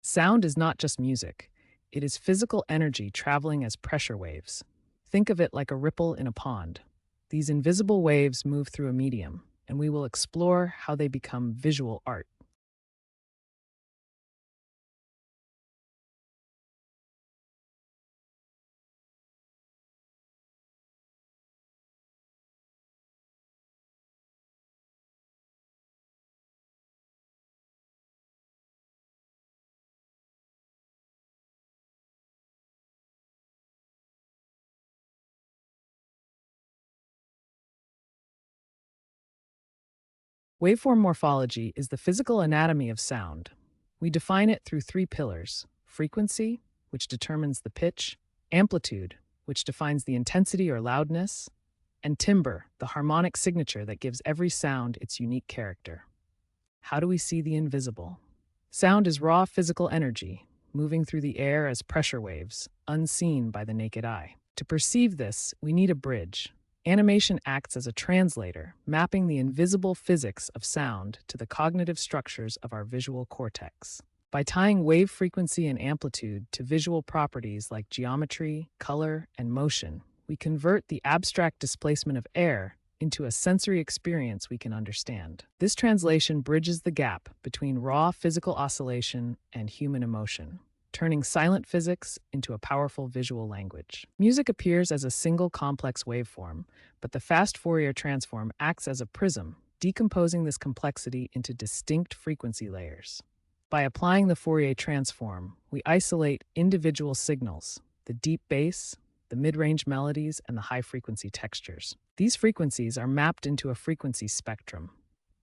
Sound is not just music, it is physical energy traveling as pressure waves. Think of it like a ripple in a pond. These invisible waves move through a medium, and we will explore how they become visual art. Waveform morphology is the physical anatomy of sound. We define it through three pillars: frequency, which determines the pitch, amplitude, which defines the intensity or loudness, and timbre, the harmonic signature that gives every sound its unique character. How do we see the invisible? Sound is raw physical energy, moving through the air as pressure waves, unseen by the naked eye. To perceive this, we need a bridge. Animation acts as a translator, mapping the invisible physics of sound to the cognitive structures of our visual cortex. By tying wave frequency and amplitude to visual properties like geometry, color, and motion, we convert the abstract displacement of air into a sensory experience we can understand. This translation bridges the gap between raw physical oscillation and human emotion, turning silent physics into a powerful visual language. Music appears as a single complex waveform, but the fast Fourier transform acts as a prism, decomposing this complexity into distinct frequency layers. By applying the Fourier transform, we isolate individual signals, the deep bass, the mid-range melodies, and the high-frequency textures. These frequencies are mapped into a frequency spectrum.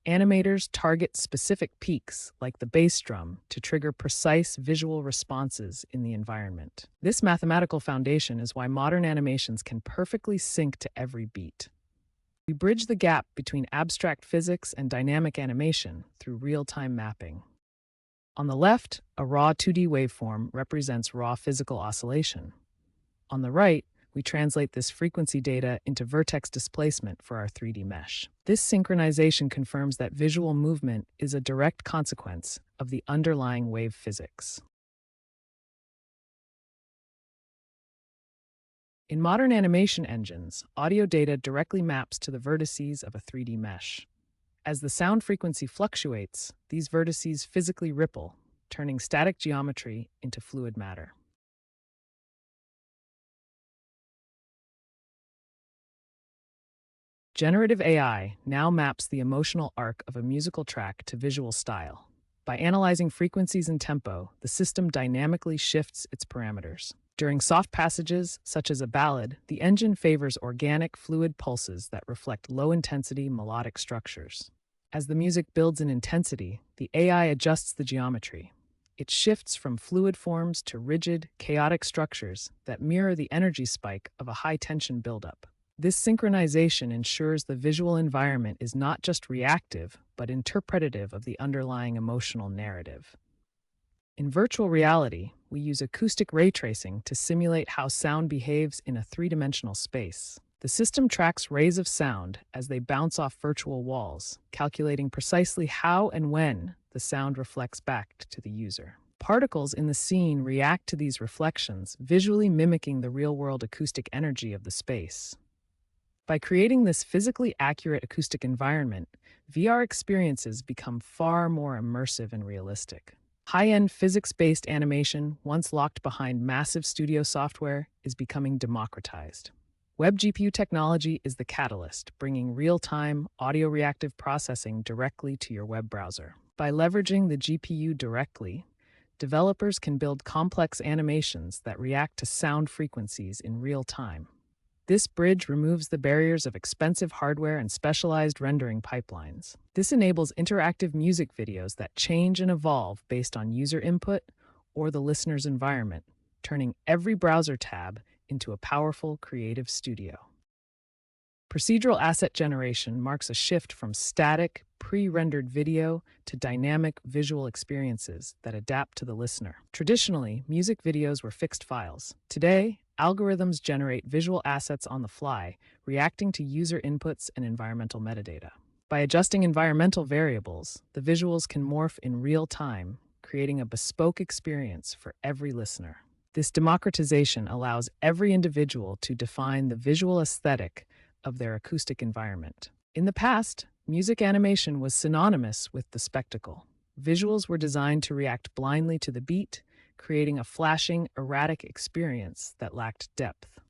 Animators target specific peaks, like the bass drum, to trigger precise visual responses in the environment. This mathematical foundation is why modern animations can perfectly sync to every beat. We bridge the gap between abstract physics and dynamic animation through real-time mapping. On the left, a raw 2D waveform represents raw physical oscillation. On the right, we translate this frequency data into vertex displacement for our 3D mesh. This synchronization confirms that visual movement is a direct consequence of the underlying wave physics. In modern animation engines, audio data directly maps to the vertices of a 3D mesh. As the sound frequency fluctuates, these vertices physically ripple, turning static geometry into fluid matter. Generative AI now maps the emotional arc of a musical track to visual style. By analyzing frequencies and tempo, the system dynamically shifts its parameters. During soft passages, such as a ballad, the engine favors organic, fluid pulses that reflect low-intensity melodic structures. As the music builds in intensity, the AI adjusts the geometry. It shifts from fluid forms to rigid, chaotic structures that mirror the energy spike of a high-tension buildup. This synchronization ensures the visual environment is not just reactive, but interpretative of the underlying emotional narrative. In virtual reality, we use acoustic ray tracing to simulate how sound behaves in a three-dimensional space. The system tracks rays of sound as they bounce off virtual walls, calculating precisely how and when the sound reflects back to the user. Particles in the scene react to these reflections, visually mimicking the real-world acoustic energy of the space. By creating this physically accurate acoustic environment, VR experiences become far more immersive and realistic. High-end physics-based animation, once locked behind massive studio software, is becoming democratized. Web GPU technology is the catalyst, bringing real-time, audio-reactive processing directly to your web browser. By leveraging the GPU directly, developers can build complex animations that react to sound frequencies in real time. This bridge removes the barriers of expensive hardware and specialized rendering pipelines. This enables interactive music videos that change and evolve based on user input or the listener's environment, turning every browser tab into a powerful creative studio. Procedural asset generation marks a shift from static, pre-rendered video to dynamic visual experiences that adapt to the listener. Traditionally, music videos were fixed files. Today, algorithms generate visual assets on the fly, reacting to user inputs and environmental metadata. By adjusting environmental variables, the visuals can morph in real time, creating a bespoke experience for every listener. This democratization allows every individual to define the visual aesthetic of their acoustic environment. In the past, music animation was synonymous with the spectacle. Visuals were designed to react blindly to the beat, creating a flashing, erratic experience that lacked depth.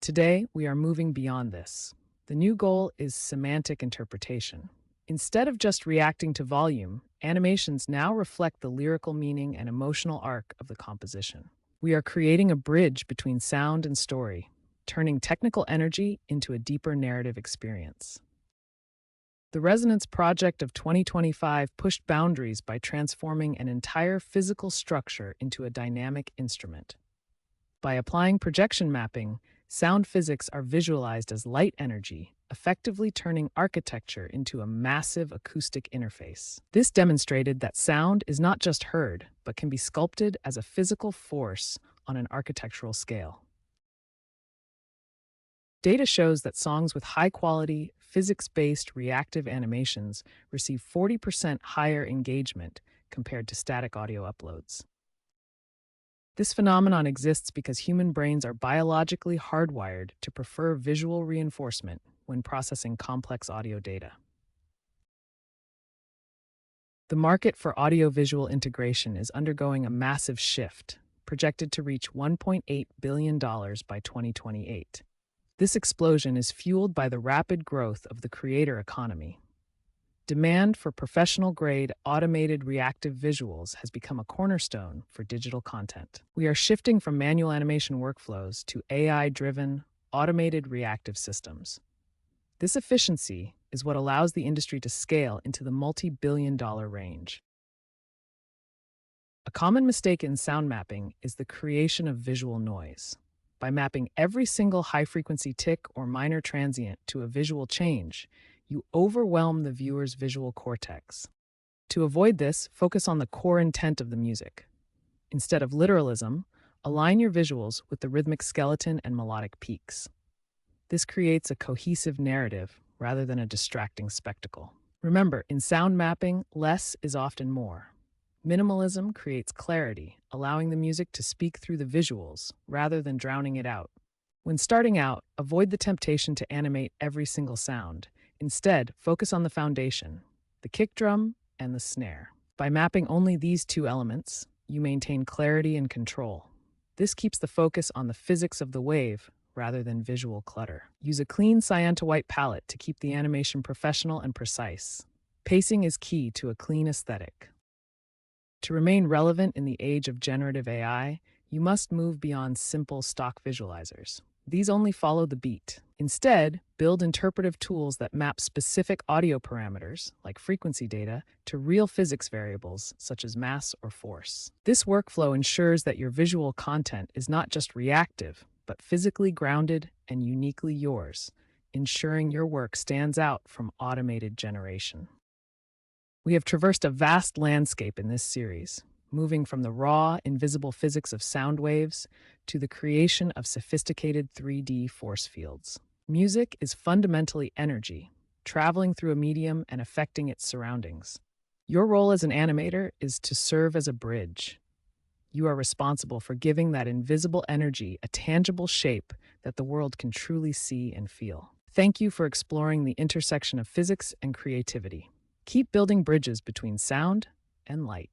Today, we are moving beyond this. The new goal is semantic interpretation. Instead of just reacting to volume, animations now reflect the lyrical meaning and emotional arc of the composition. We are creating a bridge between sound and story, turning technical energy into a deeper narrative experience. The Resonance Project of 2025 pushed boundaries by transforming an entire physical structure into a dynamic instrument. By applying projection mapping, sound physics are visualized as light energy, effectively turning architecture into a massive acoustic interface. This demonstrated that sound is not just heard, but can be sculpted as a physical force on an architectural scale. Data shows that songs with high-quality, physics-based reactive animations receive 40% higher engagement compared to static audio uploads. This phenomenon exists because human brains are biologically hardwired to prefer visual reinforcement when processing complex audio data. The market for audio-visual integration is undergoing a massive shift, projected to reach $1.8 billion by 2028. This explosion is fueled by the rapid growth of the creator economy. Demand for professional-grade, automated reactive visuals has become a cornerstone for digital content. We are shifting from manual animation workflows to AI-driven, automated reactive systems. This efficiency is what allows the industry to scale into the multi-billion-dollar range. A common mistake in sound mapping is the creation of visual noise. By mapping every single high-frequency tick or minor transient to a visual change, you overwhelm the viewer's visual cortex. To avoid this, focus on the core intent of the music. Instead of literalism, align your visuals with the rhythmic skeleton and melodic peaks. This creates a cohesive narrative rather than a distracting spectacle. Remember, in sound mapping, less is often more. Minimalism creates clarity, allowing the music to speak through the visuals rather than drowning it out. When starting out, avoid the temptation to animate every single sound. Instead, focus on the foundation, the kick drum and the snare. By mapping only these two elements, you maintain clarity and control. This keeps the focus on the physics of the wave rather than visual clutter. Use a clean cyan to white palette to keep the animation professional and precise. Pacing is key to a clean aesthetic. To remain relevant in the age of generative AI, you must move beyond simple stock visualizers. These only follow the beat. Instead, build interpretive tools that map specific audio parameters, like frequency data, to real physics variables, such as mass or force. This workflow ensures that your visual content is not just reactive, but physically grounded and uniquely yours, ensuring your work stands out from automated generation. We have traversed a vast landscape in this series, moving from the raw, invisible physics of sound waves to the creation of sophisticated 3D force fields. Music is fundamentally energy, traveling through a medium and affecting its surroundings. Your role as an animator is to serve as a bridge. You are responsible for giving that invisible energy a tangible shape that the world can truly see and feel. Thank you for exploring the intersection of physics and creativity. Keep building bridges between sound and light.